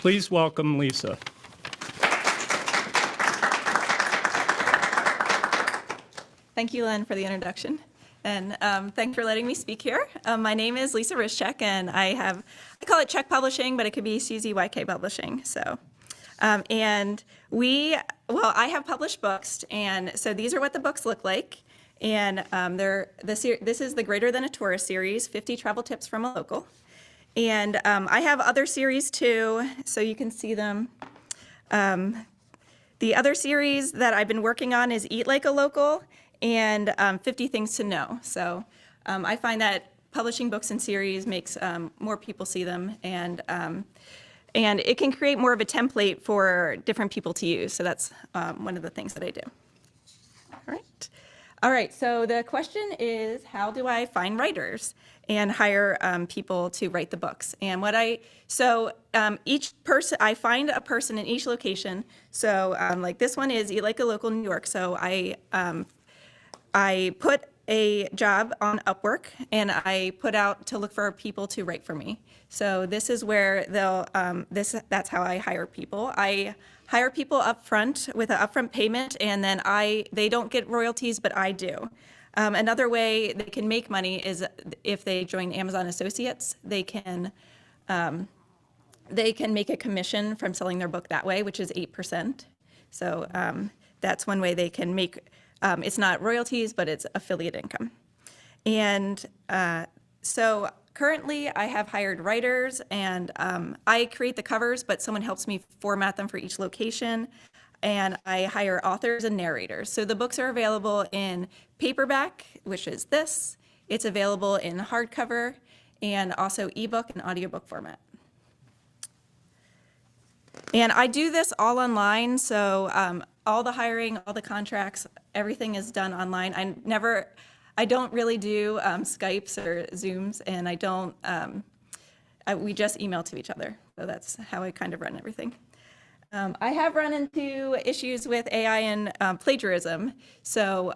Please welcome Lisa. Thank you, Len, for the introduction. And thanks for letting me speak here. My name is Lisa Ryschek, and I call it Czech Publishing, but it could be CZYK Publishing. So, I have published books, and so these are what the books look like. And this is the Greater Than a Tourist series, 50 travel tips from a local. And I have other series too, so you can see them. The other series that I've been working on is Eat Like a Local and 50 Things to Know. So I find that publishing books in series makes more people see them, and it can create more of a template for different people to use. So that's one of the things that I do. All right, so the question is, how do I find writers and hire people to write the books? And each person, I find a person in each location. So like this one is Eat Like a Local New York. So I put a job on Upwork, and I put out to look for people to write for me. So this is where that's how I hire people. I hire people up front with an upfront payment, and then they don't get royalties, but I do. Another way they can make money is if they join Amazon Associates. They can make a commission from selling their book that way, which is 8%. So that's one way they can make. It's not royalties, but it's affiliate income. And so currently I have hired writers, and I create the covers, but someone helps me format them for each location. And I hire authors and narrators. So the books are available in paperback, which is this. It's available in hardcover and also ebook and audiobook format. And I do this all online, so all the hiring, all the contracts, everything is done online. I don't really do Skypes or Zooms, and we just email to each other. So that's how I kind of run everything. I have run into issues with AI and plagiarism. So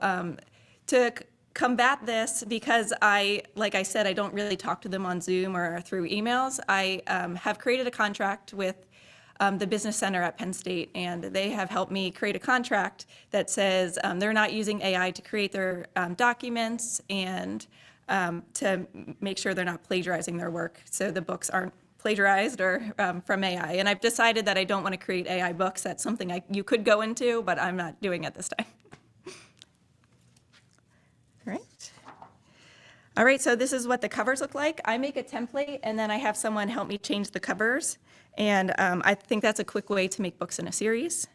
to combat this, because like I said, I don't really talk to them on Zoom or through emails, I have created a contract with the Business Center at Penn State, and they have helped me create a contract that says they're not using AI to create their documents, and to make sure they're not plagiarizing their work, so the books aren't plagiarized or from AI. And I've decided that I don't want to create AI books. That's something you could go into, but I'm not doing it this time. All right, so this is what the covers look like. I make a template, and then I have someone help me change the covers. And I think that's a quick way to make books in a series.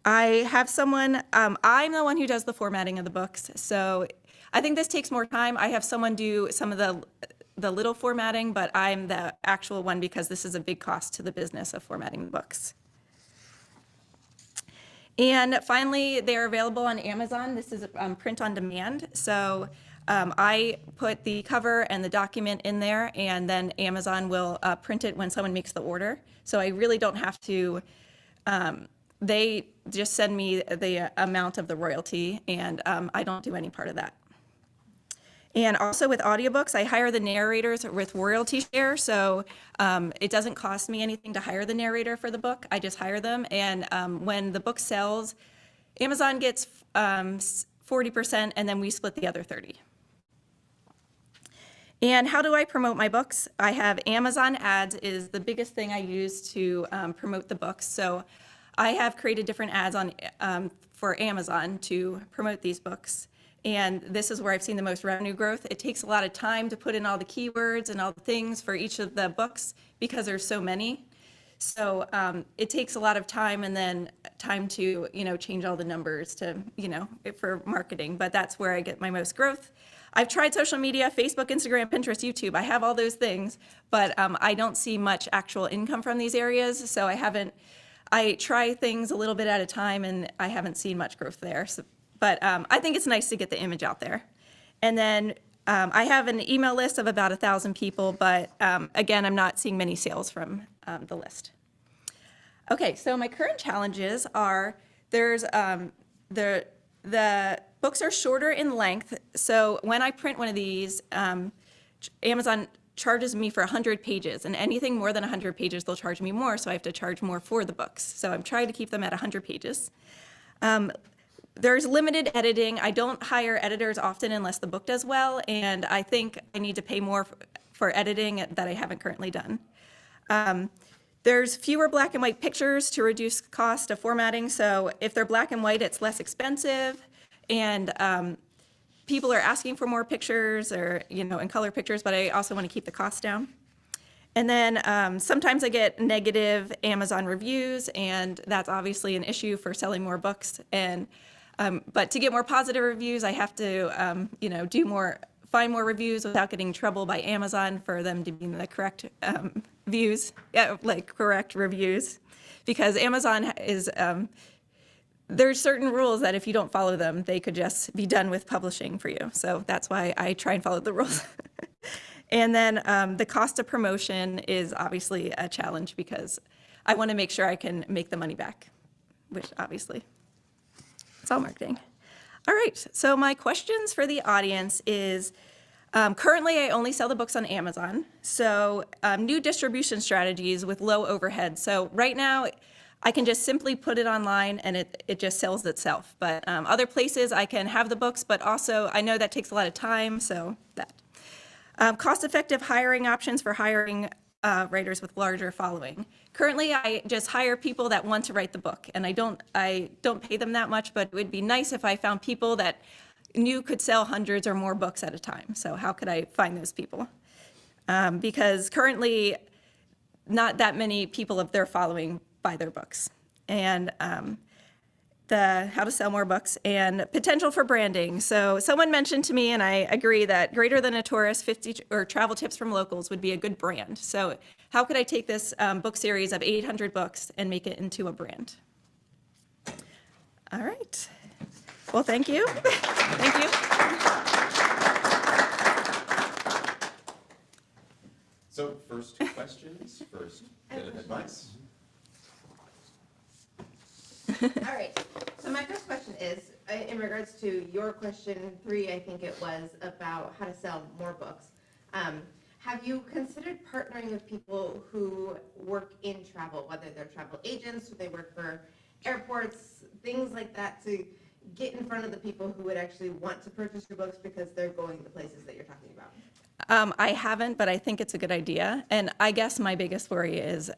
I have someone, I'm the one who does the formatting of the books. So I think this takes more time. I have someone do some of the little formatting, but I'm the actual one because this is a big cost to the business of formatting the books. And finally, they're available on Amazon. This is print on demand. So I put the cover and the document in there, and then Amazon will print it when someone makes the order. So I really don't have to, they just send me the amount of the royalty, and I don't do any part of that. And also with audiobooks, I hire the narrators with royalty share. So it doesn't cost me anything to hire the narrator for the book. I just hire them. And when the book sells, Amazon gets 40%, and then we split the other 30%. And how do I promote my books? I have Amazon ads is the biggest thing I use to promote the books. So I have created different ads for Amazon to promote these books. And this is where I've seen the most revenue growth. It takes a lot of time to put in all the keywords and all the things for each of the books because there's so many. So it takes a lot of time, and then time to change all the numbers to for marketing. But that's where I get my most growth. I've tried social media, Facebook, Instagram, Pinterest, YouTube. I have all those things, but I don't see much actual income from these areas. So I try things a little bit at a time, and I haven't seen much growth there. So, but I think it's nice to get the image out there. And then I have an email list of about 1,000 people, but again, I'm not seeing many sales from the list. Okay, so my current challenges are the books are shorter in length. So when I print one of these, Amazon charges me for 100 pages, and anything more than 100 pages, they'll charge me more, so I have to charge more for the books. So I'm trying to keep them at 100 pages. There's limited editing. I don't hire editors often unless the book does well, and I think I need to pay more for editing that I haven't currently done. There's fewer black and white pictures to reduce cost of formatting, so if they're black and white, it's less expensive, and people are asking for more pictures or, in color pictures, but I also want to keep the cost down. And then sometimes I get negative Amazon reviews, and that's obviously an issue for selling more books. And but to get more positive reviews, I have to, find more reviews without getting in trouble by Amazon for them to be in the correct correct reviews, because Amazon is. There's certain rules that if you don't follow them, they could just be done with publishing for you. So that's why I try and follow the rules. And then the cost of promotion is obviously a challenge because I want to make sure I can make the money back, which obviously it's all marketing. All right, so my questions for the audience is, currently I only sell the books on Amazon. So new distribution strategies with low overhead. So right now, I can just simply put it online and it just sells itself. But other places I can have the books, but also I know that takes a lot of time, so that. Cost-effective hiring options for hiring writers with larger following. Currently, I just hire people that want to write the book, and I don't pay them that much, but it would be nice if I found people that knew could sell hundreds or more books at a time. So how could I find those people? Because currently, not that many people of their following buy their books. And how to sell more books and potential for branding. So someone mentioned to me, and I agree, that Greater Than a Tourist 50 or travel tips from locals would be a good brand. So how could I take this book series of 800 books and make it into a brand? All right. Well, thank you. Thank you. So first questions, first bit of advice. All right, so my first question is, in regards to your question 3, I think it was, about how to sell more books. Have you considered partnering with people who work in travel, whether they're travel agents or they work for airports, things like that, to get in front of the people who would actually want to purchase your books because they're going to the places that you're talking about? I haven't, but I think it's a good idea. And I guess my biggest worry is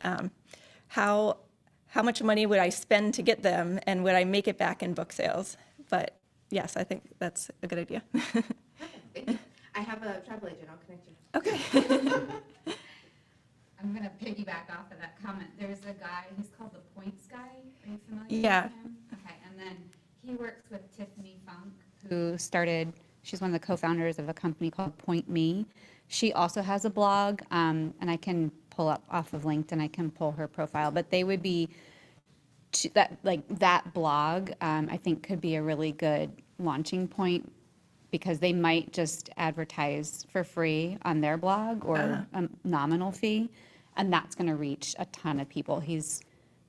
how much money would I spend to get them, and would I make it back in book sales? But yes, I think that's a good idea. Thank you. I have a travel agent. I'll connect you. Okay. I'm going to piggyback off of that comment. There's a guy, he's called the Points Guy. Are you familiar Yeah. with him? Okay, and then he works with Tiffany Funk, who she's one of the co-founders of a company called Point Me. She also has a blog, and I can pull up off of LinkedIn, I can pull her profile, but they would be, that blog, I think could be a really good launching point, because they might just advertise for free on their blog or a nominal fee, and that's going to reach a ton of people. He's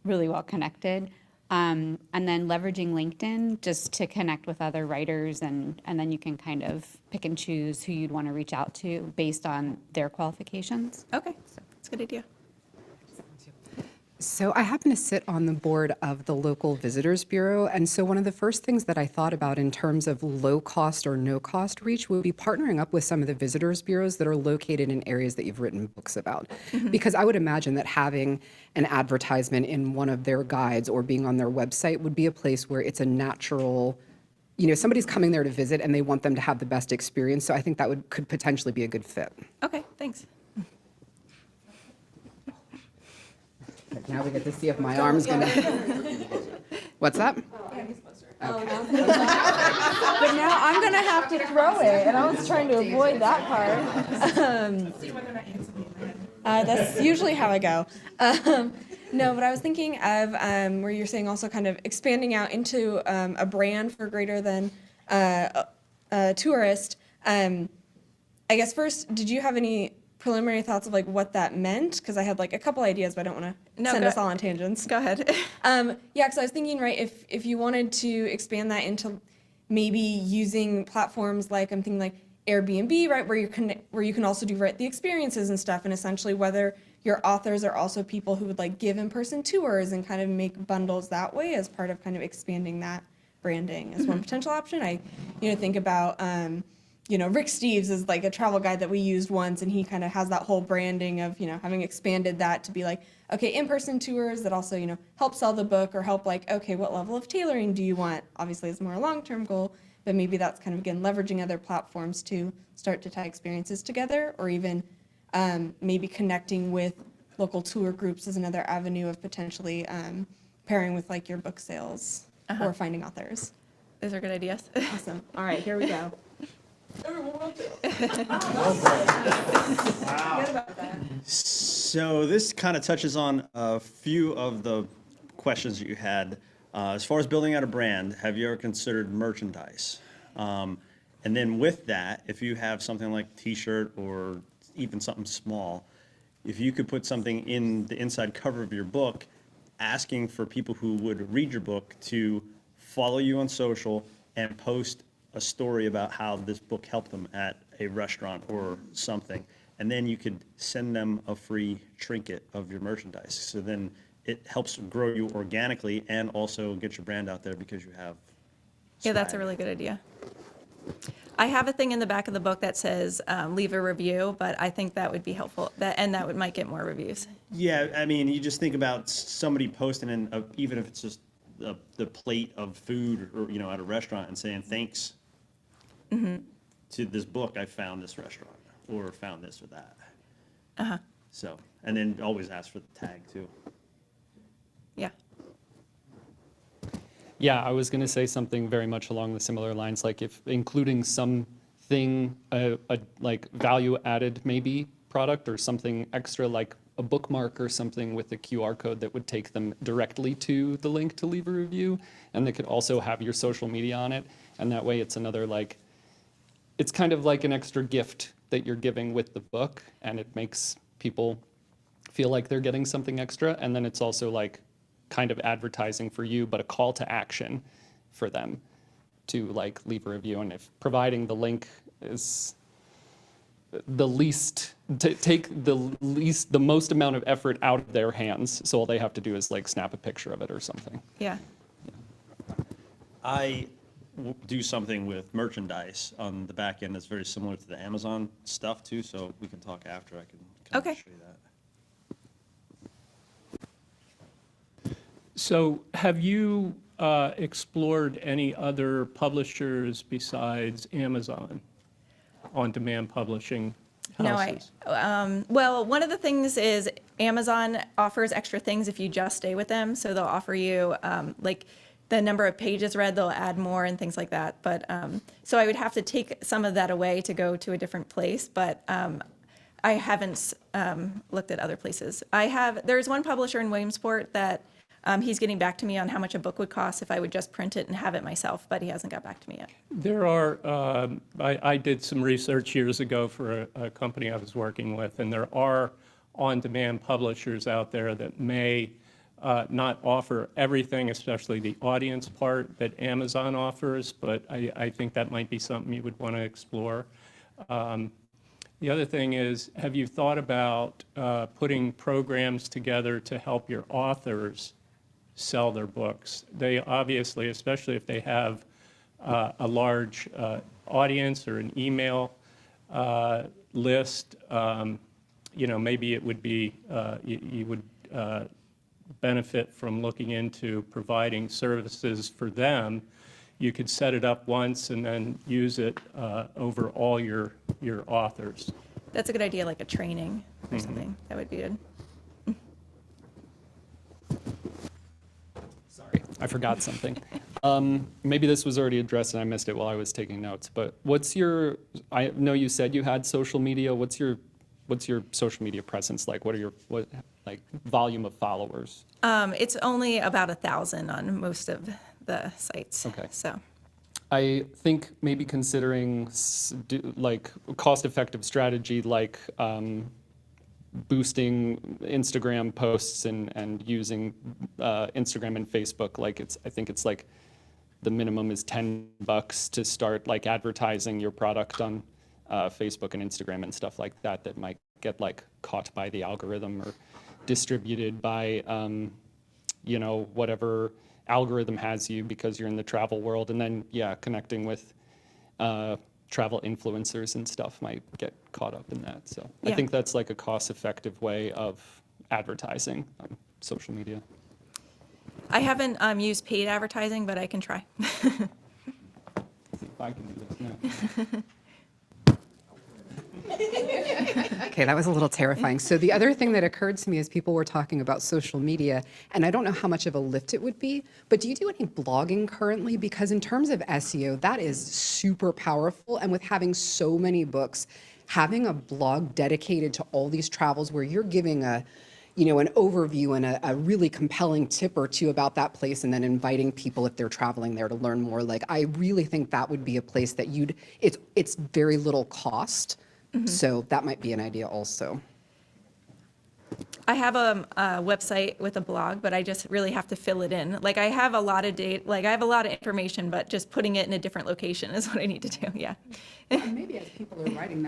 really well connected. And then leveraging LinkedIn just to connect with other writers, and then you can kind of pick and choose who you'd want to reach out to based on their qualifications. Okay, so that's a good idea. So I happen to sit on the board of the local visitors bureau, and so one of the first things that I thought about in terms of low cost or no cost reach would be partnering up with some of the visitors bureaus that are located in areas that you've written books about. Mm-hmm. Because I would imagine that having an advertisement in one of their guides or being on their website would be a place where it's a natural, somebody's coming there to visit and they want them to have the best experience. So I think that could potentially be a good fit. Okay, thanks. Now we get to see if my arm's gonna. What's that? Okay. But now I'm gonna have to throw it, and I was trying to avoid that part. That's usually how I go. No, but I was thinking of where you're saying also kind of expanding out into a brand for Greater Than a Tourist. I guess first, did you have any preliminary thoughts of what that meant? Because I had a couple ideas, but I don't want to send us all on tangents. Go ahead. Yeah, because I was thinking, right, if you wanted to expand that into maybe using platforms I'm thinking Airbnb, right, where you can also do the experiences and stuff, and essentially whether your authors are also people who would like give in-person tours and kind of make bundles that way as part of kind of expanding that branding as one potential option. I, think about, Rick Steves is like a travel guide that we used once, and he kind of has that whole branding of, having expanded that to be like, okay, in-person tours that also, help sell the book or help like, okay, what level of tailoring do you want? Obviously, it's more a long-term goal, but maybe that's kind of, again, leveraging other platforms to start to tie experiences together, or even maybe connecting with local tour groups is another avenue of potentially pairing with like your book sales or finding authors. Those are good ideas. Awesome. All right, here we go. So this kind of touches on a few of the questions that you had. As far as building out a brand, have you ever considered merchandise? And then with that, if you have something like t-shirt or even something small, if you could put something in the inside cover of your book, asking for people who would read your book to follow you on social and post a story about how this book helped them at a restaurant or something. And then you could send them a free trinket of your merchandise. So then it helps grow you organically and also get your brand out there because you have Yeah, that's a swag. really good idea. I have a thing in the back of the book that says leave a review, but I think that would be helpful. Might get more reviews. Yeah, I mean, you just think about somebody posting in, even if it's just the plate of food or, at a restaurant and saying, thanks to this book, I found this restaurant or found this or that. So, and then always ask for the tag too. Yeah. Yeah, I was going to say something very much along the similar lines, like if including something, like value added maybe product or something extra like a bookmark or something with a QR code that would take them directly to the link to leave a review. And they could also have your social media on it. And that way it's another it's kind of like an extra gift that you're giving with the book, and it makes people feel like they're getting something extra. And then it's also like kind of advertising for you, but a call to action for them to leave a review. And if providing the link is the least, take the most amount of effort out of their hands, so all they have to do is snap a picture of it or something. Yeah. I do something with merchandise on the back end that's very similar to the Amazon stuff too, so we can talk after. I can kind Okay. of show you that. So have you explored any other publishers besides Amazon on-demand publishing houses? No, well, one of the things is Amazon offers extra things if you just stay with them. So they'll offer you the number of pages read, they'll add more and things like that. But so I would have to take some of that away to go to a different place. But I haven't looked at other places. There's one publisher in Williamsport that he's getting back to me on how much a book would cost if I would just print it and have it myself, but he hasn't got back to me yet. There are, I did some research years ago for a company I was working with, and there are on-demand publishers out there that may not offer everything, especially the audience part that Amazon offers, but I think that might be something you would want to explore. The other thing is, have you thought about putting programs together to help your authors sell their books? They obviously, especially if they have a large audience or an email list, maybe it would be, you would benefit from looking into providing services for them. You could set it up once and then use it over all your authors. That's a good idea, like a training or something. That would be good. Sorry, I forgot something. Maybe this was already addressed and I missed it while I was taking notes, but I know you said you had social media. What's your social media presence like? What volume of followers? It's only about 1,000 on most of the sites. Okay. So. I think maybe considering cost-effective strategy like boosting Instagram posts and using Instagram and Facebook. I think it's the minimum is $10 to start advertising your product on Facebook and Instagram and stuff like that that might get like caught by the algorithm or distributed by, you know, whatever algorithm has you because you're in the travel world. And then, yeah, connecting with travel influencers and stuff might get caught up in that. So I Yeah. think that's like a cost-effective way of advertising on social media. I haven't used paid advertising, but I can try. See if I can do this now. Okay, that was a little terrifying. So the other thing that occurred to me as people were talking about social media, and I don't know how much of a lift it would be, but do you do any blogging currently? Because in terms of SEO, that is super powerful. And with having so many books, having a blog dedicated to all these travels where you're giving an overview and a really compelling tip or two about that place, and then inviting people if they're traveling there to learn more. Like, I really think that would be a place that it's very little cost. So that might be an idea also. I have a website with a blog, but I just really have to fill it in. Like, I have a lot of I have a lot of information, but just putting it in a different location is what I need to do. Yeah. And maybe as people are writing,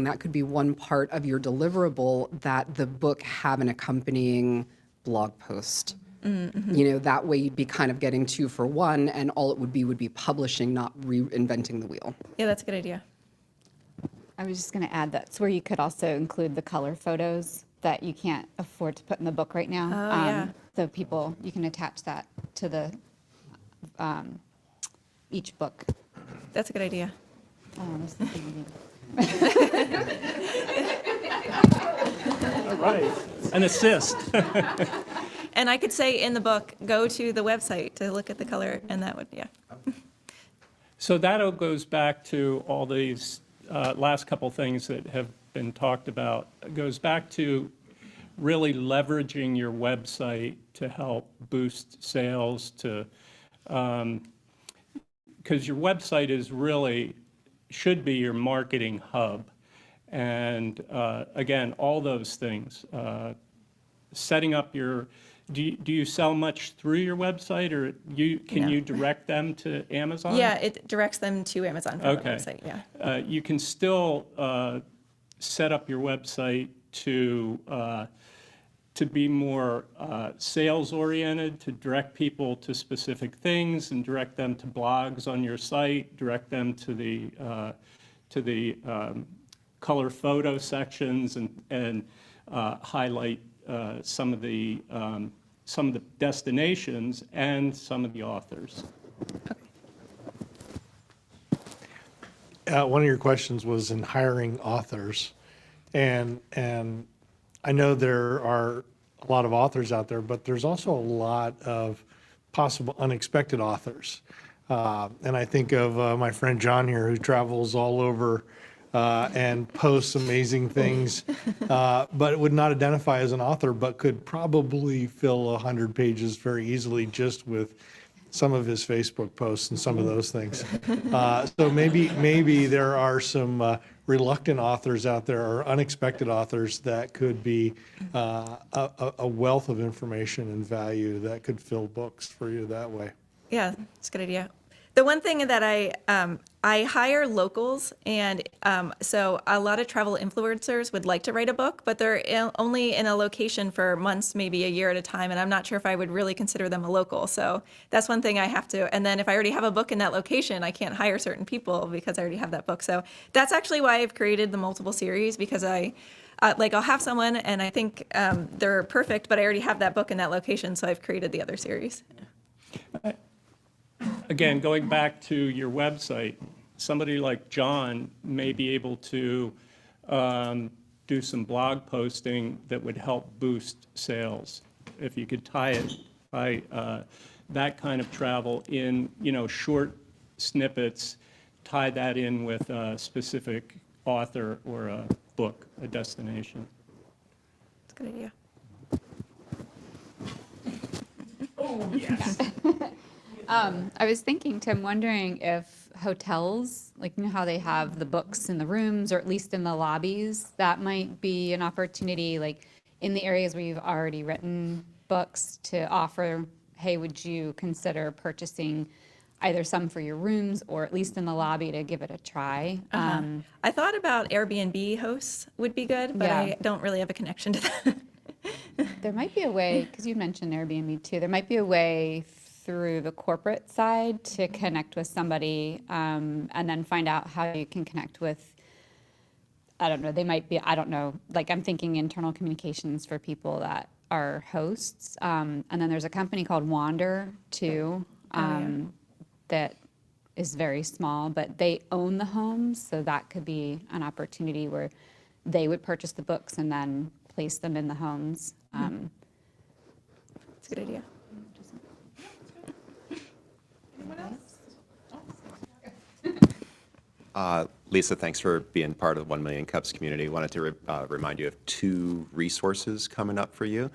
that could be one part of your deliverable, that the book have an accompanying blog post. Mm-hmm. That way you'd be kind of getting 2 for 1, and all it would be publishing, not reinventing the wheel. Yeah, that's a good idea. I was just going to add that's where you could also include the color photos that you can't afford to put in the book right now. Oh, yeah. So you can attach that to the each book. That's a good idea. I was thinking All right, an assist. And I could say in the book, go to the website to look at the color, and that would, yeah. So that all goes back to all these last couple things that have been talked about. It goes back to really leveraging your website to help boost sales, because your website should be your marketing hub. And again, all those things, setting up do you sell much through your website, or can No. you direct them to Amazon? Yeah, it directs them to Amazon from Okay. the website, yeah. You can still set up your website to be more sales-oriented, to direct people to specific things, and direct them to blogs on your site, direct them to the color photo sections, and highlight some of the destinations and some of the authors. One of your questions was in hiring authors, and I know there are a lot of authors out there, but there's also a lot of possible unexpected authors. And I think of my friend John here, who travels all over and posts amazing things, but would not identify as an author, but could probably fill 100 pages very easily just with some of his Facebook posts and some of those things. So maybe there are some reluctant authors out there, or unexpected authors, that could be a wealth of information and value that could fill books for you that way. Yeah, it's a good idea. The one thing that I hire locals, and so a lot of travel influencers would like to write a book, but they're only in a location for months, maybe a year at a time, and I'm not sure if I would really consider them a local. So that's one thing I have to, and then if I already have a book in that location, I can't hire certain people because I already have that book. So that's actually why I've created the multiple series, because I'll have someone and I think they're perfect, but I already have that book in that location, so I've created the other series. Again, going back to your website, somebody like John may be able to do some blog posting that would help boost sales. If you could tie it by that kind of travel in, short snippets, tie that in with a specific author or a book, a destination. It's a good idea. Oh, yes. I was thinking, Tim, wondering if hotels, like how they have the books in the rooms, or at least in the lobbies, that might be an opportunity, like in the areas where you've already written books, to offer, hey, would you consider purchasing either some for your rooms or at least in the lobby to give it a try. I thought about Airbnb hosts would be good, but Yeah. I don't really have a connection to that. There might be a way, because you mentioned Airbnb too, there might be a way through the corporate side to connect with somebody and then find out how you can connect with, I don't know, they might be, I don't know, like I'm thinking internal communications for people that are hosts. And then there's a company called Wander too, that is very small, but they own the homes. So that could be an opportunity where they would purchase the books and then place them in the homes. It's a good idea. Lisa, thanks for being part of the 1 Million Cups community. Wanted to remind you of 2 resources coming up for you.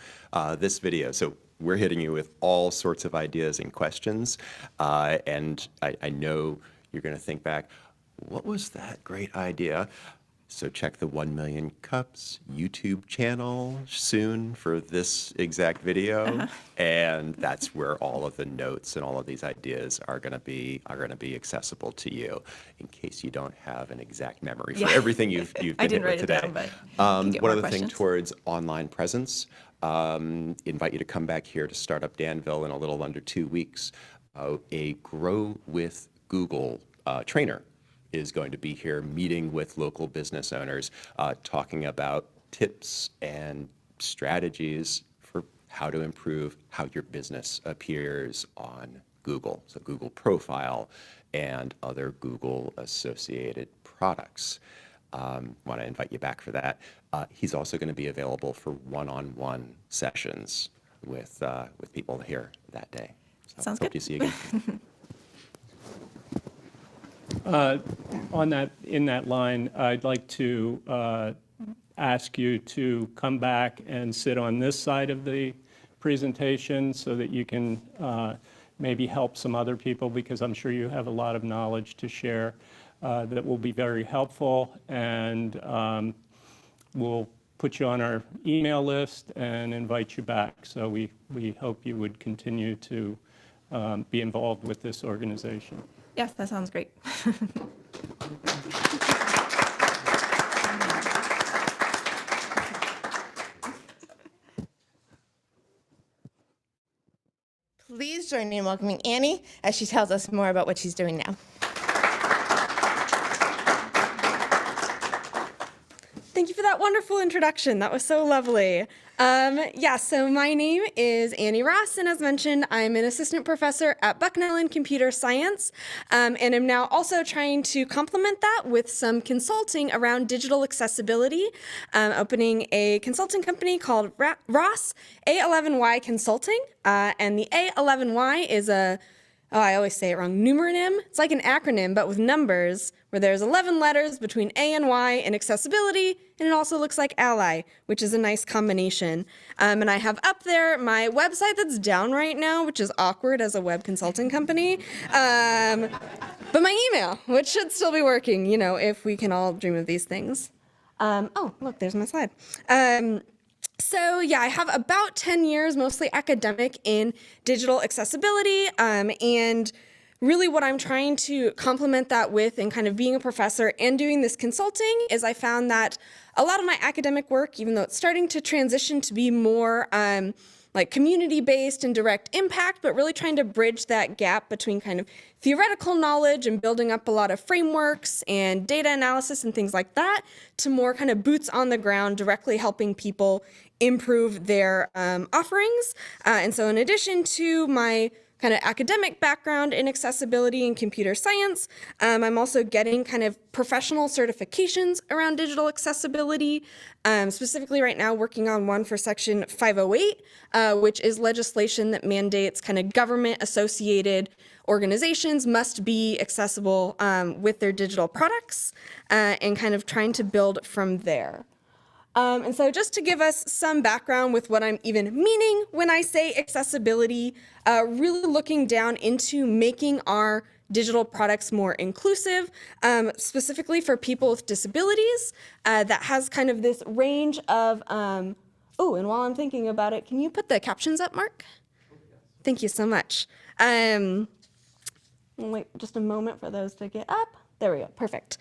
This video, so we're hitting you with all sorts of ideas and questions, and I know you're going to think back, what was that great idea? So check the 1 Million Cups YouTube channel soon for this exact video, and that's where all of the notes and all of these ideas are going to be accessible to you, in case you don't have an exact memory for everything you've been I didn't hit wait with it today. down, but you can get One more other thing questions. towards online presence, invite you to come back here to Startup Danville in a little under 2 weeks. A Grow with Google trainer is going to be here meeting with local business owners, talking about tips and strategies for how to improve how your business appears on Google, so Google Profile and other Google associated products. Want to invite you back for that. He's also going to be available for one-on-one sessions with people here that day. So Sounds hope good. to see you again. In that line, I'd like to ask you to come back and sit on this side of the presentation so that you can maybe help some other people, because I'm sure you have a lot of knowledge to share that will be very helpful, and we'll put you on our email list and invite you back. So we hope you would continue to be involved with this organization. Yes, that sounds great. Please join me in welcoming Annie as she tells us more about what she's doing now. Thank you for that wonderful introduction. That was so lovely. So my name is Annie Ross, and as mentioned, I'm an assistant professor at Bucknell in computer science, and I'm now also trying to complement that with some consulting around digital accessibility, opening a consulting company called Ross A11Y Consulting, and the A11Y is I always say it wrong, numeronym. It's like an acronym, but with numbers, where there's 11 letters between A and Y in accessibility, and it also looks like ally, which is a nice combination. And I have up there my website that's down right now, which is awkward as a web consulting company. But my email, which should still be working, if we can all dream of these things. Oh, look, there's my slide. I have about 10 years, mostly academic, in digital accessibility, and really what I'm trying to complement that with and kind of being a professor and doing this consulting is I found that a lot of my academic work, even though it's starting to transition to be more like community-based and direct impact, but really trying to bridge that gap between kind of theoretical knowledge and building up a lot of frameworks and data analysis and things like that to more kind of boots on the ground, directly helping people improve their offerings. And so in addition to my kind of academic background in accessibility and computer science, I'm also getting kind of professional certifications around digital accessibility, specifically right now working on one for Section 508, which is legislation that mandates kind of government-associated organizations must be accessible with their digital products, and kind of trying to build from there. And so just to give us some background with what I'm even meaning when I say accessibility, really looking down into making our digital products more inclusive, specifically for people with disabilities, that has kind of this range of, and while I'm thinking about it, can you put the captions up, Mark? Thank you so much. We'll wait just a moment for those to get up. There we go, perfect.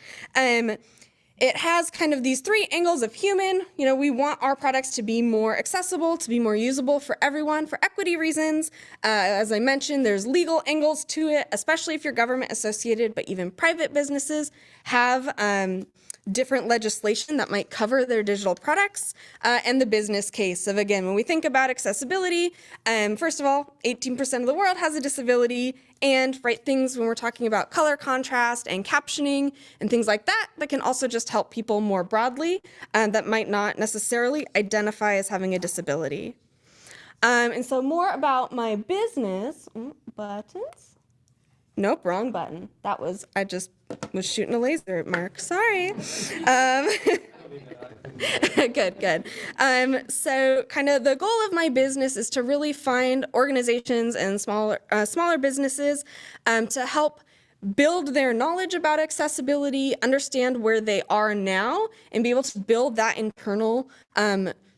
It has kind of these three angles of human. You know, we want our products to be more accessible, to be more usable for everyone for equity reasons. As I mentioned, there's legal angles to it, especially if you're government associated, but even private businesses have different legislation that might cover their digital products, and the business case of, again, when we think about accessibility, first of all, 18% of the world has a disability, and right things when we're talking about color contrast and captioning and things like that, that can also just help people more broadly that might not necessarily identify as having a disability. And so more about my business, buttons. Nope, wrong button. That was, I just was shooting a laser at Mark, sorry. Good. So kind of the goal of my business is to really find organizations and smaller businesses to help build their knowledge about accessibility, understand where they are now, and be able to build that internal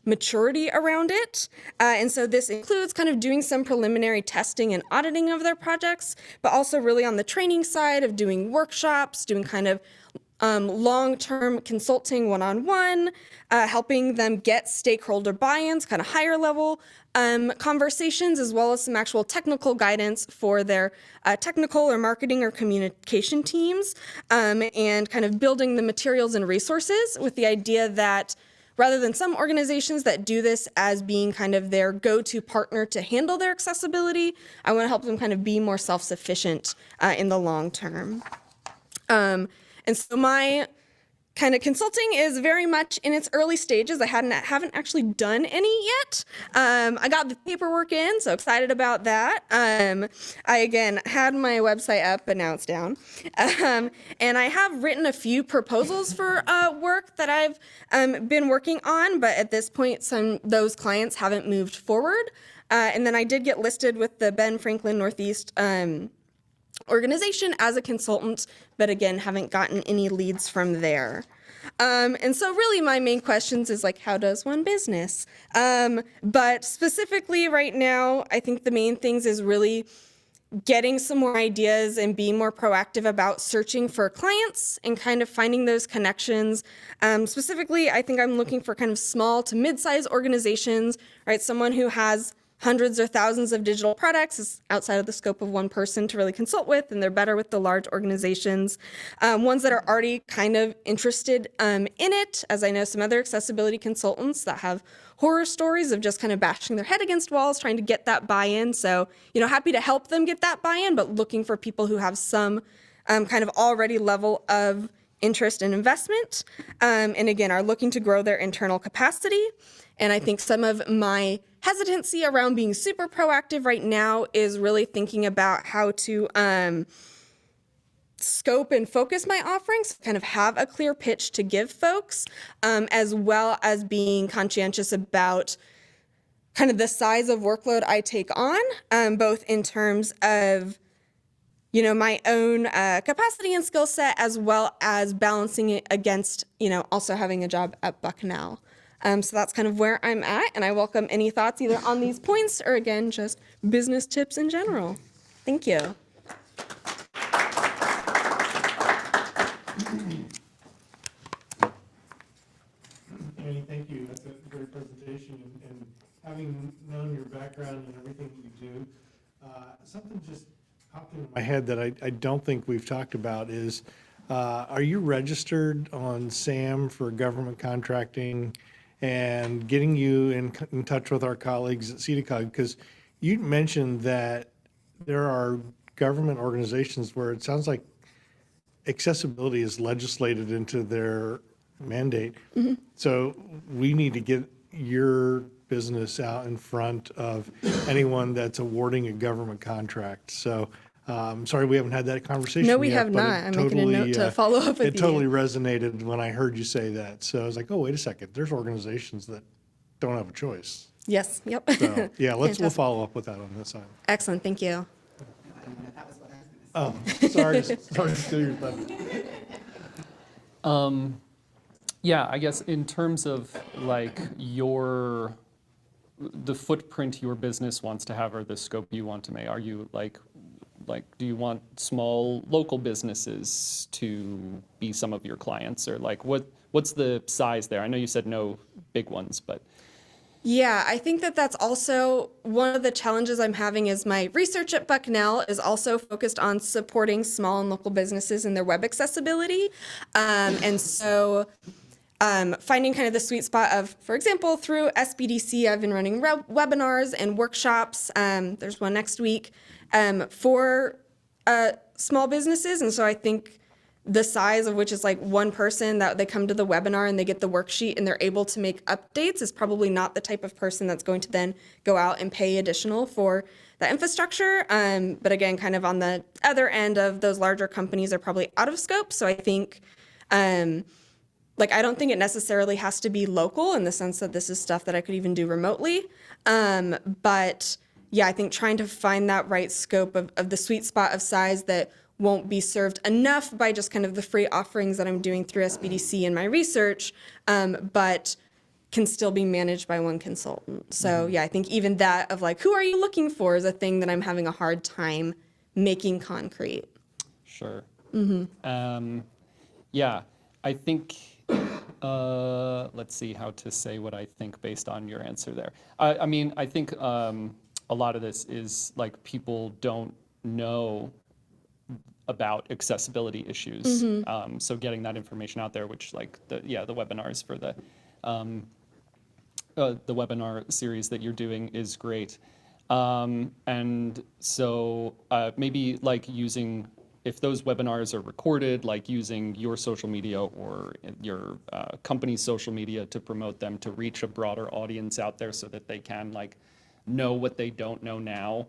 maturity around it. And so this includes kind of doing some preliminary testing and auditing of their projects, but also really on the training side of doing workshops, doing kind of long-term consulting one-on-one, helping them get stakeholder buy-ins, kind of higher level conversations, as well as some actual technical guidance for their technical or marketing or communication teams, and kind of building the materials and resources with the idea that rather than some organizations that do this as being kind of their go-to partner to handle their accessibility, I want to help them kind of be more self-sufficient in the long term. And so my kind of consulting is very much in its early stages. I haven't actually done any yet. I got the paperwork in, so excited about that. I, again, had my website up, but now it's down. And I have written a few proposals for work that I've been working on, but at this point, those clients haven't moved forward. And then I did get listed with the Ben Franklin Northeast organization as a consultant, but again, haven't gotten any leads from there. And so really my main questions is like, how does one business? But specifically right now, I think the main things is really getting some more ideas and being more proactive about searching for clients and kind of finding those connections. Specifically, I think I'm looking for kind of small to mid-size organizations, right? Someone who has hundreds or thousands of digital products is outside of the scope of one person to really consult with, and they're better with the large organizations. Ones that are already kind of interested in it, as I know some other accessibility consultants that have horror stories of just kind of bashing their head against walls, trying to get that buy-in. So, you know, happy to help them get that buy-in, but looking for people who have some kind of already level of interest and investment, and again, are looking to grow their internal capacity. And I think some of my hesitancy around being super proactive right now is really thinking about how to scope and focus my offerings, kind of have a clear pitch to give folks, as well as being conscientious about kind of the size of workload I take on, both in terms of, you know, my own capacity and skill set, as well as balancing it against, you know, also having a job at Bucknell. So that's kind of where I'm at, and I welcome any thoughts either on these points or, again, just business tips in general. Thank you. Annie, thank you. That's a great presentation, and having known your background and everything that you do, something just popped into my head that I don't think we've talked about is, are you registered on SAM for government contracting? And getting you in touch with our colleagues at CEDACOG, because you mentioned that there are government organizations where it sounds like accessibility is legislated into their mandate. Mm-hmm. So we need to get your business out in front of anyone that's awarding a government contract. So sorry we haven't had that conversation yet. No, we have not. I'm making a note to follow up with you. It totally resonated when I heard you say that. So I was like, oh, wait a second. There's organizations that don't have a choice. Yes, yep. So, yeah, we'll follow up with that on this side. Excellent, thank you. Oh, sorry to steal your thunder. Yeah, I guess in terms of like the footprint your business wants to have or the scope you want to make, are you like like, do you want small local businesses to be some of your clients, or like what's the size there? I know you said no big ones, but. Yeah, I think that that's also one of the challenges I'm having is my research at Bucknell is also focused on supporting small and local businesses in their web accessibility. And so finding kind of the sweet spot of, for example, through SBDC, I've been running webinars and workshops. There's one next week for small businesses. And so I think the size of which is like one person that they come to the webinar and they get the worksheet and they're able to make updates is probably not the type of person that's going to then go out and pay additional for the infrastructure. But again, kind of on the other end of those larger companies are probably out of scope. So I think, like, I don't think it necessarily has to be local in the sense that this is stuff that I could even do remotely. But yeah, I think trying to find that right scope of the sweet spot of size that won't be served enough by just kind of the free offerings that I'm doing through SBDC in my research, but can still be managed by one consultant. So yeah, I think even that of like, who are you looking for is a thing that I'm having a hard time making concrete. Sure. Yeah, I think, let's see how to say what I think based on your answer there. I mean, I think a lot of this is like people don't know about accessibility issues. So getting that information out there, which like the webinars for the webinar series that you're doing is great. And so maybe like using, if those webinars are recorded, like using your social media or your company's social media to promote them to reach a broader audience out there so that they can like know what they don't know now.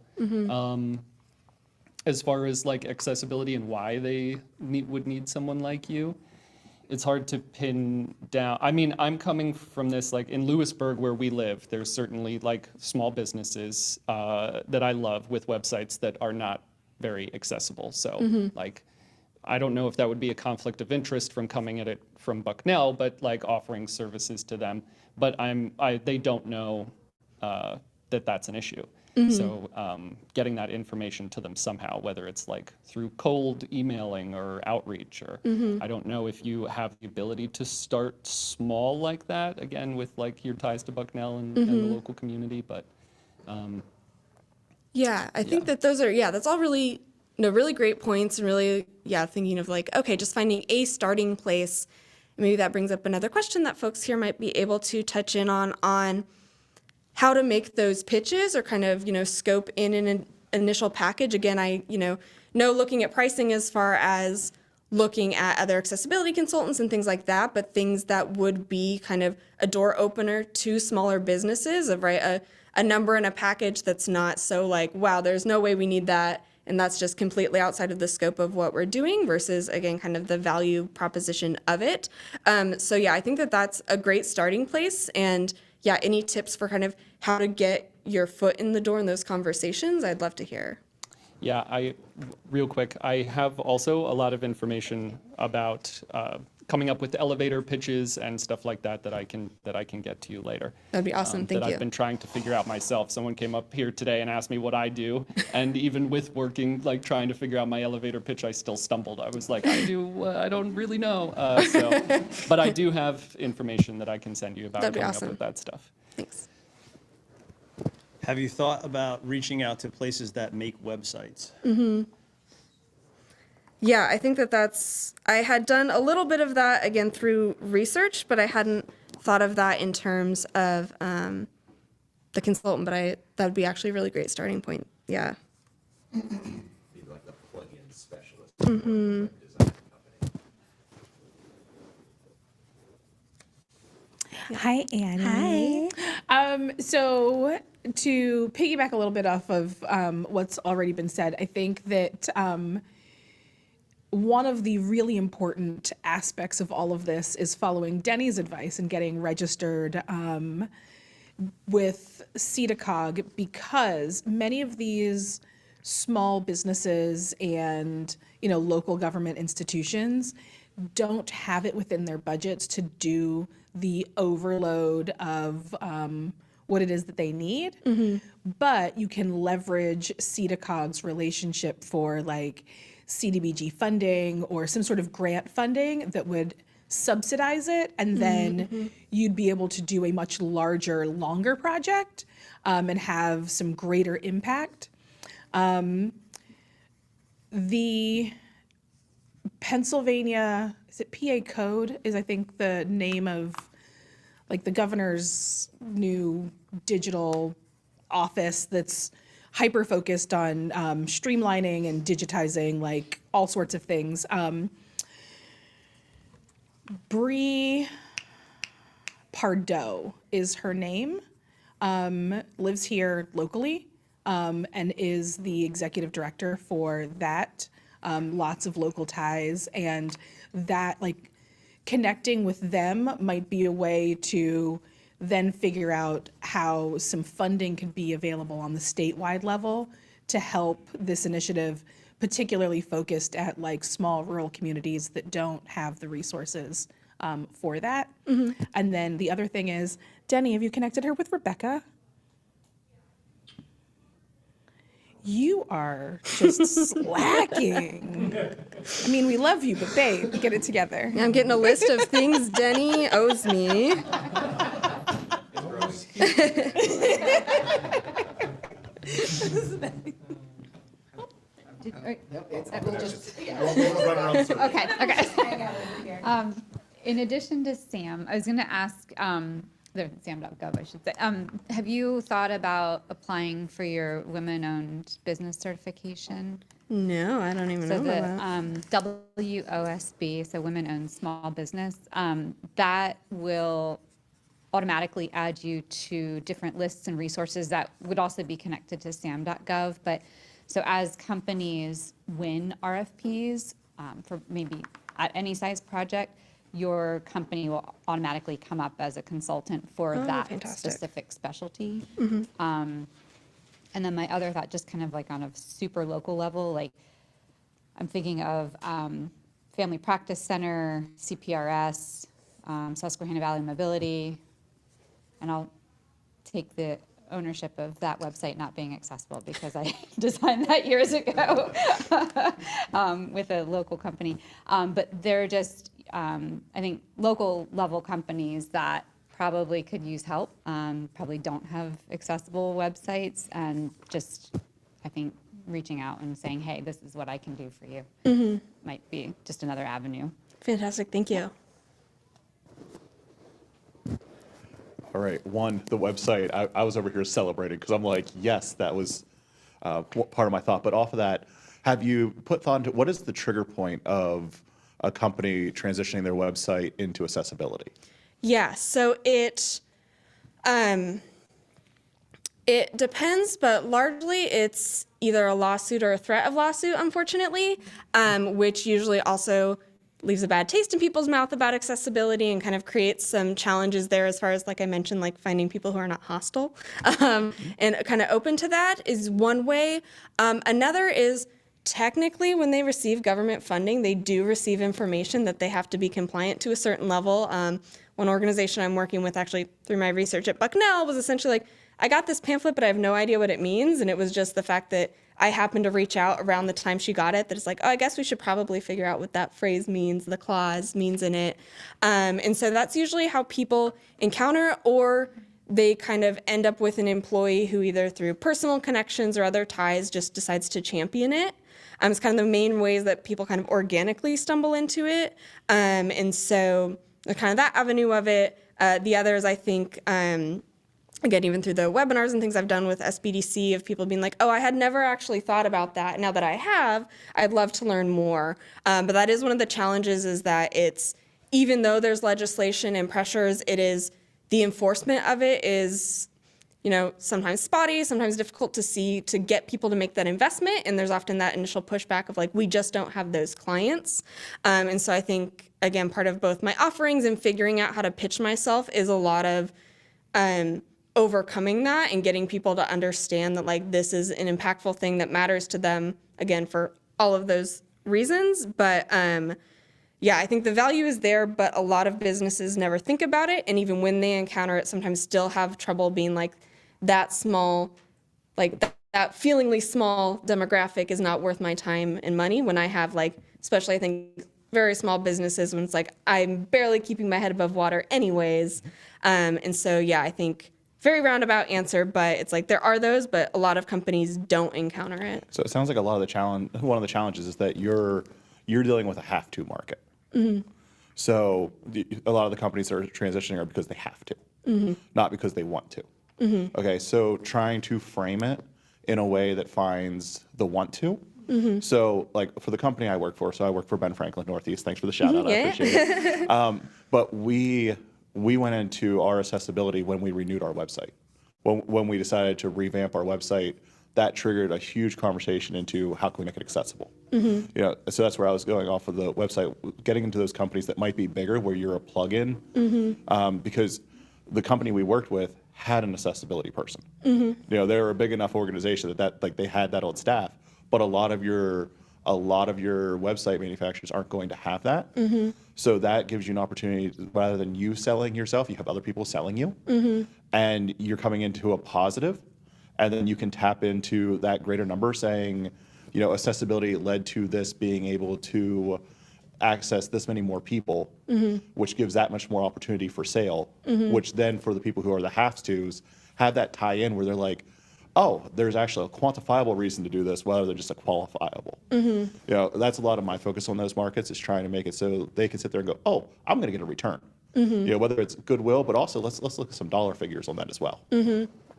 As far as like accessibility and why they would need someone like you, it's hard to pin down. I mean, I'm coming from this, like in Lewisburg where we live, there's certainly like small businesses that I love with websites that are not very accessible. So like, I don't know if that would be a conflict of interest from coming at it from Bucknell, but like offering services to them. But they don't know that that's an issue. So getting that information to them somehow, whether it's like through cold emailing or outreach, or I don't know if you have the ability to start small like that, again, with like your ties to Bucknell and the local community, but. Yeah, I think that those are, that's all really, really great points and really, thinking of like, okay, just finding a starting place. Maybe that brings up another question that folks here might be able to touch in on how to make those pitches or kind of, scope in an initial package. Again, I, know looking at pricing as far as looking at other accessibility consultants and things like that, but things that would be kind of a door opener to smaller businesses of a number in a package that's not so like, wow, there's no way we need that. And that's just completely outside of the scope of what we're doing versus, again, kind of the value proposition of it. So yeah, I think that that's a great starting place. And yeah, any tips for kind of how to get your foot in the door in those conversations, I'd love to hear. Yeah, real quick, I have also a lot of information about coming up with elevator pitches and stuff like that that I can get to you later. That'd be awesome. Thank you. That I've been trying to figure out myself. Someone came up here today and asked me what I do, and even with working, like trying to figure out my elevator pitch, I still stumbled. I was like, I don't really know. But I do have information that I can send you about coming up with that stuff. Thanks. Have you thought about reaching out to places that make websites? Yeah, I think I had done a little bit of that, again, through research, but I hadn't thought of that in terms of the consultant, but that would be actually a really great starting point. Yeah. Be like the plug-in specialist. Design company. Hi, Annie. Hi. So to piggyback a little bit off of what's already been said, I think that one of the really important aspects of all of this is following Denny's advice and getting registered with CEDACOG, because many of these small businesses and local government institutions don't have it within their budgets to do the overload of what it is that they need. But you can leverage CEDACOG's relationship for like CDBG funding or some sort of grant funding that would subsidize it, and then you'd be able to do a much larger, longer project and have some greater impact. The Pennsylvania, is it PA code, is I think the name of like the governor's new digital office that's hyper focused on streamlining and digitizing like all sorts of things. Bree Pardo is her name, lives here locally, and is the executive director for that. Lots of local ties, and that like connecting with them might be a way to then figure out how some funding could be available on the statewide level to help this initiative, particularly focused at like small rural communities that don't have the resources for that. And then the other thing is, Denny, have you connected her with Rebecca? You are just slacking. I mean, we love you, but babe, get it together. I'm getting a list of things Denny owes me. In addition to SAM, I was going to ask, SAM.gov, I should say. Have you thought about applying for your women-owned business certification? No, I don't even know about that. WOSB, so women-owned small business, that will automatically add you to different lists and resources that would also be connected to SAM.gov. But so as companies win RFPs for maybe at any size project, your company will automatically come up as a consultant for that specific specialty. And then my other thought, just kind of like on a super local level, like I'm thinking of Family Practice Center, CPRS, Susquehanna Valley Mobility, and I'll take the ownership of that website not being accessible because I designed that years ago with a local company. But they're just, I think, local level companies that probably could use help, probably don't have accessible websites, and just, I think, reaching out and saying, hey, this is what I can do for you might be just another avenue. Fantastic, thank you. All right, the website, I was over here celebrating because I'm like, yes, that was part of my thought. But off of that, have you put thought into what is the trigger point of a company transitioning their website into accessibility? Yeah, so it depends, but largely it's either a lawsuit or a threat of lawsuit, unfortunately, which usually also leaves a bad taste in people's mouth about accessibility and kind of creates some challenges there as far as, like I mentioned, like finding people who are not hostile and kind of open to that is one way. Another is technically when they receive government funding, they do receive information that they have to be compliant to a certain level. One organization I'm working with actually through my research at Bucknell was essentially like, I got this pamphlet, but I have no idea what it means. And it was just the fact that I happened to reach out around the time she got it, that it's like, oh, I guess we should probably figure out what that phrase means, the clause means in it. And so that's usually how people encounter, or they kind of end up with an employee who either through personal connections or other ties just decides to champion it. It's kind of the main ways that people kind of organically stumble into it. And so kind of that avenue of it. The others, I think, again, even through the webinars and things I've done with SBDC, of people being like, oh, I had never actually thought about that. Now that I have, I'd love to learn more. But that is one of the challenges, is that it's, even though there's legislation and pressures, it is, the enforcement of it is, you know, sometimes spotty, sometimes difficult to see, to get people to make that investment. And there's often that initial pushback of like, we just don't have those clients. And so I think, again, part of both my offerings and figuring out how to pitch myself is a lot of overcoming that and getting people to understand that like this is an impactful thing that matters to them, again, for all of those reasons. But yeah, I think the value is there, but a lot of businesses never think about it. And even when they encounter it, sometimes still have trouble being like, that small, like that feelingly small demographic is not worth my time and money, when I have like, especially I think very small businesses, when it's like, I'm barely keeping my head above water anyways. And so, yeah, I think very roundabout answer, but it's like there are those, but a lot of companies don't encounter it. So it sounds like one of the challenges is that you're dealing with a have to market. So a lot of the companies that are transitioning are because they have to, not because they want to. Okay, so trying to frame it in a way that finds the want to. So like for the company I work for, so I work for Ben Franklin Northeast. Thanks for the shout out, I appreciate it. But we went into our accessibility when we renewed our website. When we decided to revamp our website, that triggered a huge conversation into how can we make it accessible. You know, so that's where I was going off of the website, getting into those companies that might be bigger, where you're a plug-in, because the company we worked with had an accessibility person. You know, they were a big enough organization that like they had that on staff, but a lot of your website manufacturers aren't going to have that. So that gives you an opportunity, rather than you selling yourself, you have other people selling you, and you're coming into a positive. And then you can tap into that greater number saying, you know, accessibility led to this being able to access this many more people, which gives that much more opportunity for sale, which then for the people who are the have-tos have that tie in where they're like, oh, there's actually a quantifiable reason to do this rather than just a qualifiable. You know, that's a lot of my focus on those markets, is trying to make it so they can sit there and go, oh, I'm going to get a return. You know, whether it's goodwill, but also let's look at some dollar figures on that as well.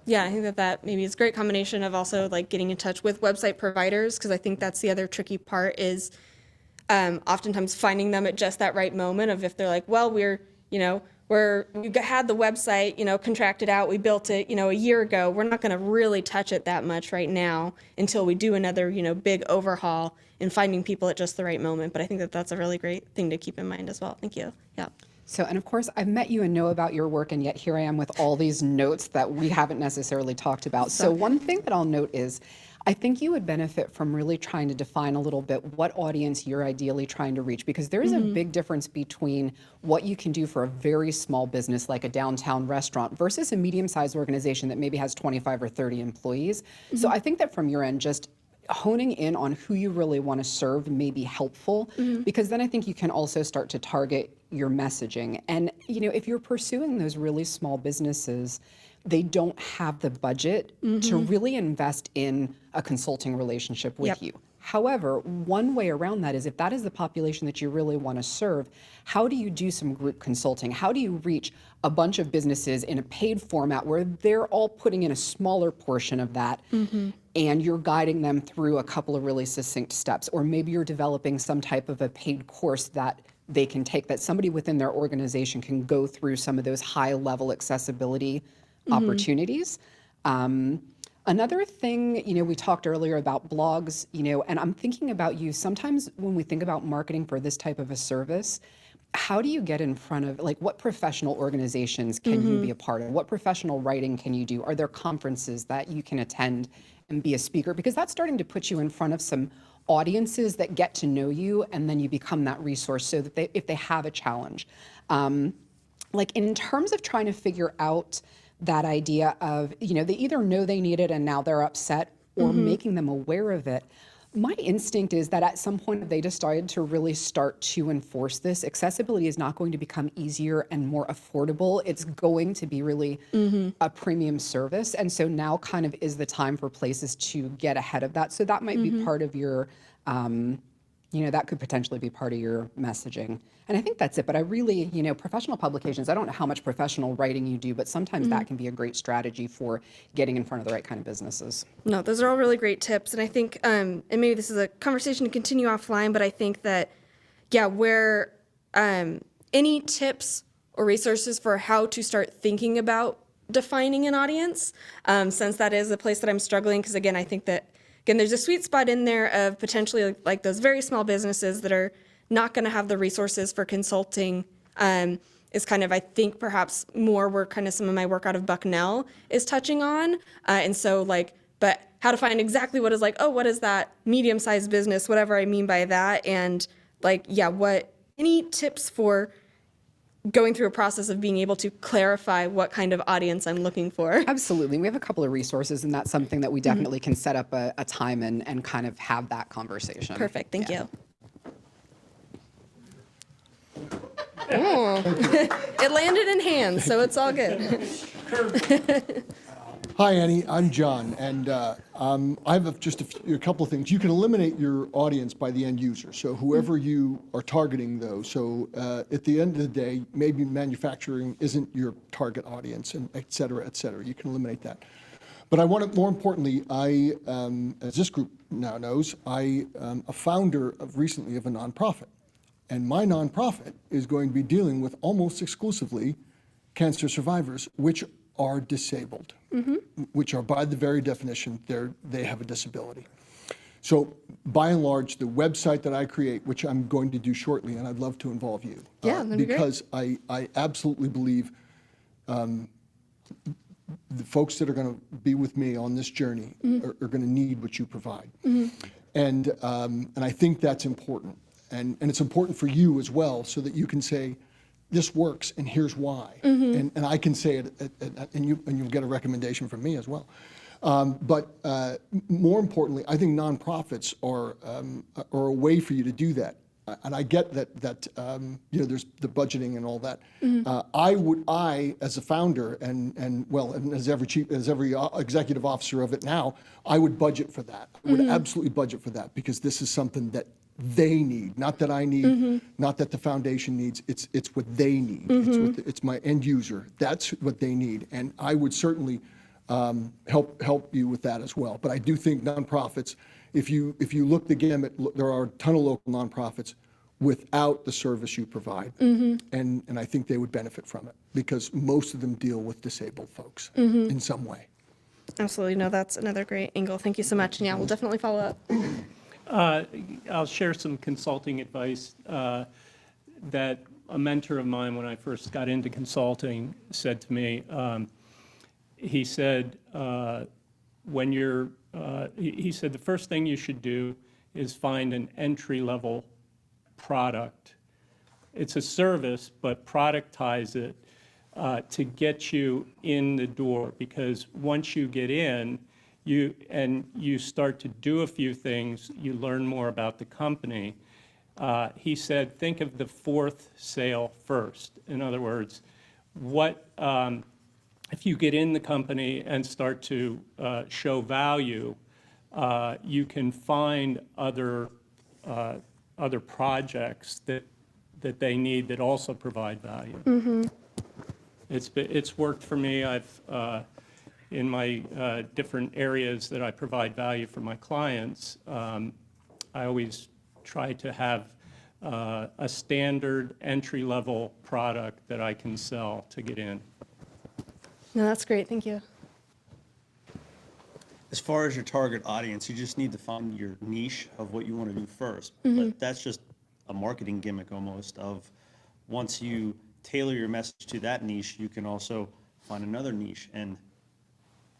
Yeah, I think that maybe is a great combination of also like getting in touch with website providers, because I think that's the other tricky part is oftentimes finding them at just that right moment of, if they're like, well, we had the website, contracted out, we built it, a year ago. We're not going to really touch it that much right now until we do another, big overhaul, and finding people at just the right moment. But I think that that's a really great thing to keep in mind as well. Thank you. Yeah. So, and of course, I've met you and know about your work, and yet here I am with all these notes that we haven't necessarily talked about. So one thing that I'll note is, I think you would benefit from really trying to define a little bit what audience you're ideally trying to reach, because there is a big difference between what you can do for a very small business like a downtown restaurant versus a medium-sized organization that maybe has 25 or 30 employees. So I think that from your end, just honing in on who you really want to serve may be helpful, because then I think you can also start to target your messaging. And, if you're pursuing those really small businesses, they don't have the budget to really invest in a consulting relationship with you. However, one way around that is, if that is the population that you really want to serve, how do you do some group consulting? How do you reach a bunch of businesses in a paid format where they're all putting in a smaller portion of that, and you're guiding them through a couple of really succinct steps? Or maybe you're developing some type of a paid course that they can take, that somebody within their organization can go through some of those high-level accessibility opportunities. Another thing, we talked earlier about blogs, and I'm thinking about you. Sometimes when we think about marketing for this type of a service, how do you get in front of, what professional organizations can you be a part of? What professional writing can you do? Are there conferences that you can attend and be a speaker? Because that's starting to put you in front of some audiences that get to know you, and then you become that resource so that if they have a challenge. In terms of trying to figure out that idea of, they either know they need it and now they're upset, or making them aware of it. My instinct is that at some point they decided to really start to enforce this. Accessibility is not going to become easier and more affordable. It's going to be really a premium service. And so now kind of is the time for places to get ahead of that. So that might be part of your, that could potentially be part of your messaging. And I think that's it. But I really, professional publications, I don't know how much professional writing you do, but sometimes that can be a great strategy for getting in front of the right kind of businesses. No, those are all really great tips. And I think, and maybe this is a conversation to continue offline, but I think that, where any tips or resources for how to start thinking about defining an audience, since that is a place that I'm struggling, because again, I think that, there's a sweet spot in there of potentially like those very small businesses that are not going to have the resources for consulting, is kind of, I think, perhaps more where kind of some of my work out of Bucknell is touching on. And so but how to find exactly what is what is that medium-sized business, whatever I mean by that. And what any tips for going through a process of being able to clarify what kind of audience I'm looking for? Absolutely. We have a couple of resources, and that's something that we definitely can set up a time and kind of have that conversation. Perfect. Thank Yeah. you. It landed in hands, so it's all good. Hi, Annie. I'm John, and I have just a couple of things. You can eliminate your audience by the end user, so whoever you are targeting, though. So at the end of the day, maybe manufacturing isn't your target audience, and et cetera, et cetera. You can eliminate that. But I want to, more importantly, as this group now knows, I am a founder recently of a nonprofit. And my nonprofit is going to be dealing with almost exclusively cancer survivors, which are disabled, which are by the very definition, they have a disability. So by and large, the website that I create, which I'm going to do shortly, and I'd love to involve you. Yeah, that'd be great. Because I absolutely believe the folks that are going to be with me on this journey are going to need what you provide. And I think that's important. And it's important for you as well, so that you can say, this works, and here's why. And I can say it, and you'll get a recommendation from me as well. But more importantly, I think nonprofits are a way for you to do that. And I get that there's the budgeting and all that. I as a founder and as every executive officer of it now, I would budget for that. I would absolutely budget for that, because this is something that they need, not that I need, not that the foundation needs. It's what they need. It's my end user. That's what they need, and I would certainly help you with that as well. But I do think nonprofits, if you look the gamut, there are a ton of local nonprofits without the service you provide, and I think they would benefit from it, because most of them deal with disabled folks in some way. Absolutely. No, that's another great angle. Thank you so much. And yeah, we'll definitely follow up. I'll share some consulting advice that a mentor of mine, when I first got into consulting, said to me. He said, he said the first thing you should do is find an entry-level product. It's a service, but productize it to get you in the door, because once you get in, you start to do a few things, you learn more about the company. He said, think of the fourth sale first. In other words, if you get in the company and start to show value, you can find other projects that they need that also provide value. It's worked for me. In my different areas that I provide value for my clients, I always try to have a standard entry-level product that I can sell to get in. No, that's great. Thank you. As far as your target audience, you just need to find your niche of what you want to do first. But that's just a marketing gimmick almost of, once you tailor your message to that niche, you can also find another niche and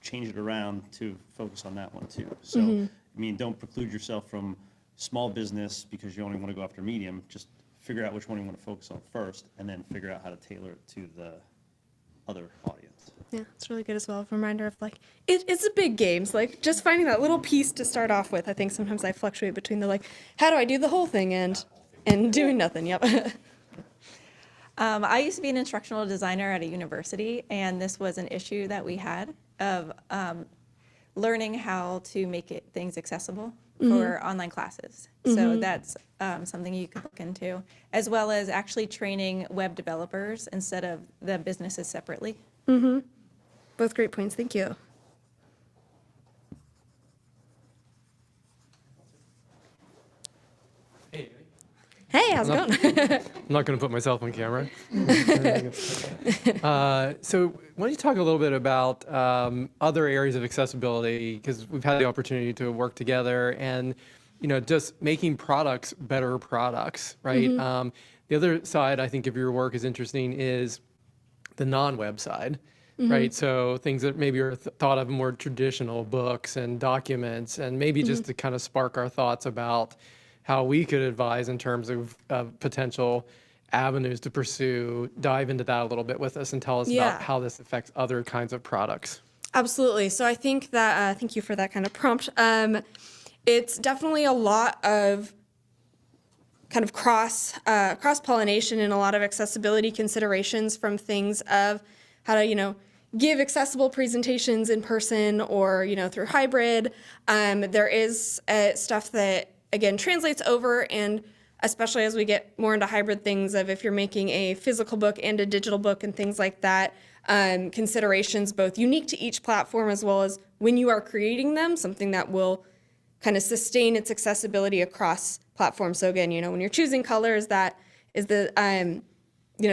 change it around to focus on that one too. So, I mean, don't preclude yourself from small business because you only want to go after medium. Just figure out which one you want to focus on first, and then figure out how to tailor it to the other audience. Yeah, it's really good as well. A reminder of like, it's a big game. So like just finding that little piece to start off with. I think sometimes I fluctuate between the like, how do I do the whole thing and doing nothing. Yep. I used to be an instructional designer at a university, and this was an issue that we had of learning how to make things accessible for online classes. So that's something you could look into, as well as actually training web developers instead of the businesses separately. Both great points. Thank you. Hey, how's it going? I'm not going to put myself on camera. So why don't you talk a little bit about other areas of accessibility, because we've had the opportunity to work together and, you know, just making products better products, right? The other side, I think, of your work is interesting is the non-web side, right? So things that maybe are thought of more traditional books and documents, and maybe just to kind of spark our thoughts about how we could advise in terms of potential avenues to pursue. Dive into that a little bit with us and tell us about how this affects other kinds of products. Absolutely. So I think that, thank you for that kind of prompt. It's definitely a lot of kind of cross-pollination and a lot of accessibility considerations from things of how to, give accessible presentations in person or, through hybrid. There is stuff that, again, translates over, and especially as we get more into hybrid things of if you're making a physical book and a digital book and things like that, considerations both unique to each platform as well as when you are creating them, something that will kind of sustain its accessibility across platforms. So again, when you're choosing colors, that is the,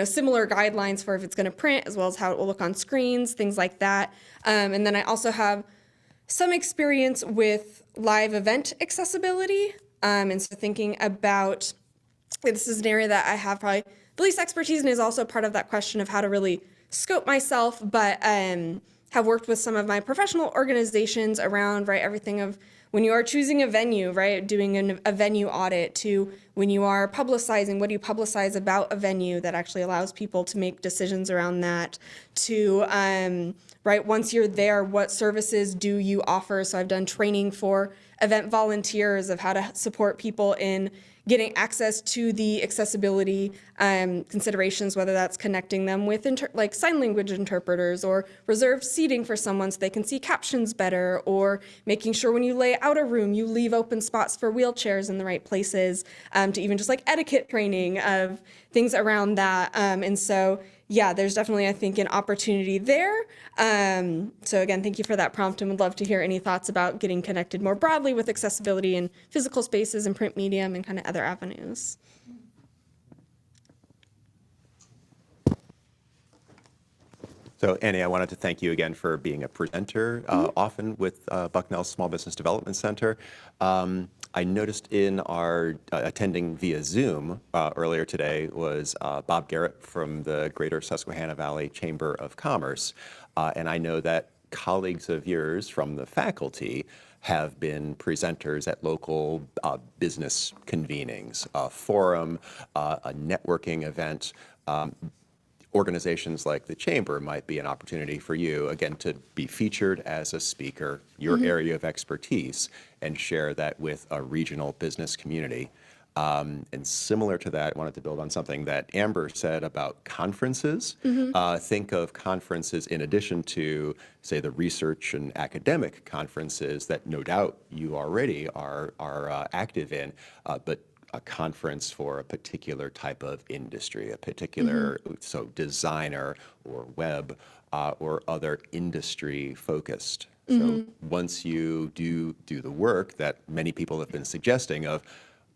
similar guidelines for if it's going to print as well as how it will look on screens, things like that. And then I also have some experience with live event accessibility. And so thinking about, this is an area that I have probably the least expertise in, is also part of that question of how to really scope myself, but have worked with some of my professional organizations around, everything of when you are choosing a venue, doing a venue audit, to when you are publicizing, what do you publicize about a venue that actually allows people to make decisions around that, to, once you're there, what services do you offer? So I've done training for event volunteers of how to support people in getting access to the accessibility considerations, whether that's connecting them with sign language interpreters or reserved seating for someone so they can see captions better, or making sure when you lay out a room, you leave open spots for wheelchairs in the right places, to even just etiquette training of things around that. And so, yeah, there's definitely, I think, an opportunity there. So again, thank you for that prompt, and would love to hear any thoughts about getting connected more broadly with accessibility in physical spaces and print medium and kind of other avenues. So Annie, I wanted to thank you again for being a presenter often with Bucknell Small Business Development Center. I noticed in our attending via Zoom earlier today was Bob Garrett from the Greater Susquehanna Valley Chamber of Commerce. And I know that colleagues of yours from the faculty have been presenters at local business convenings, a forum, a networking event. Organizations like the Chamber might be an opportunity for you, again, to be featured as a speaker, your area of expertise, and share that with a regional business community. And similar to that, I wanted to build on something that Amber said about conferences. Think of conferences in addition to, say, the research and academic conferences that no doubt you already are active in, but a conference for a particular type of industry, a particular, so designer or web or other industry focused. So once you do the work that many people have been suggesting of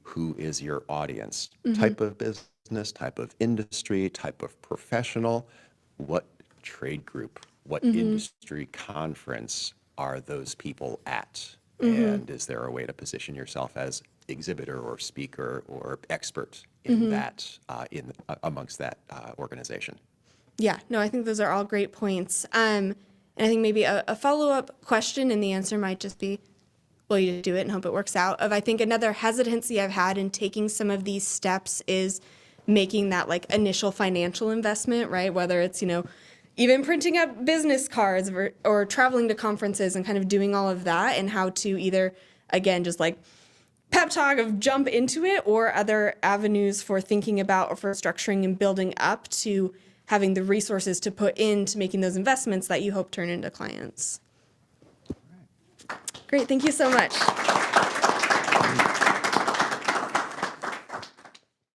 who is your audience, type of business, type of industry, type of professional, what trade group, what industry conference are those people at? And is there a way to position yourself as exhibitor or speaker or expert in that, amongst that organization? Yeah, no, I think those are all great points. And I think maybe a follow-up question, and the answer might just be, well, you do it and hope it works out. I think another hesitancy I've had in taking some of these steps is making that initial financial investment, whether it's, even printing up business cards or traveling to conferences and kind of doing all of that, and how to either, again, just pep talk of jump into it, or other avenues for thinking about or for structuring and building up to having the resources to put into making those investments that you hope turn into clients. Great, thank you so much.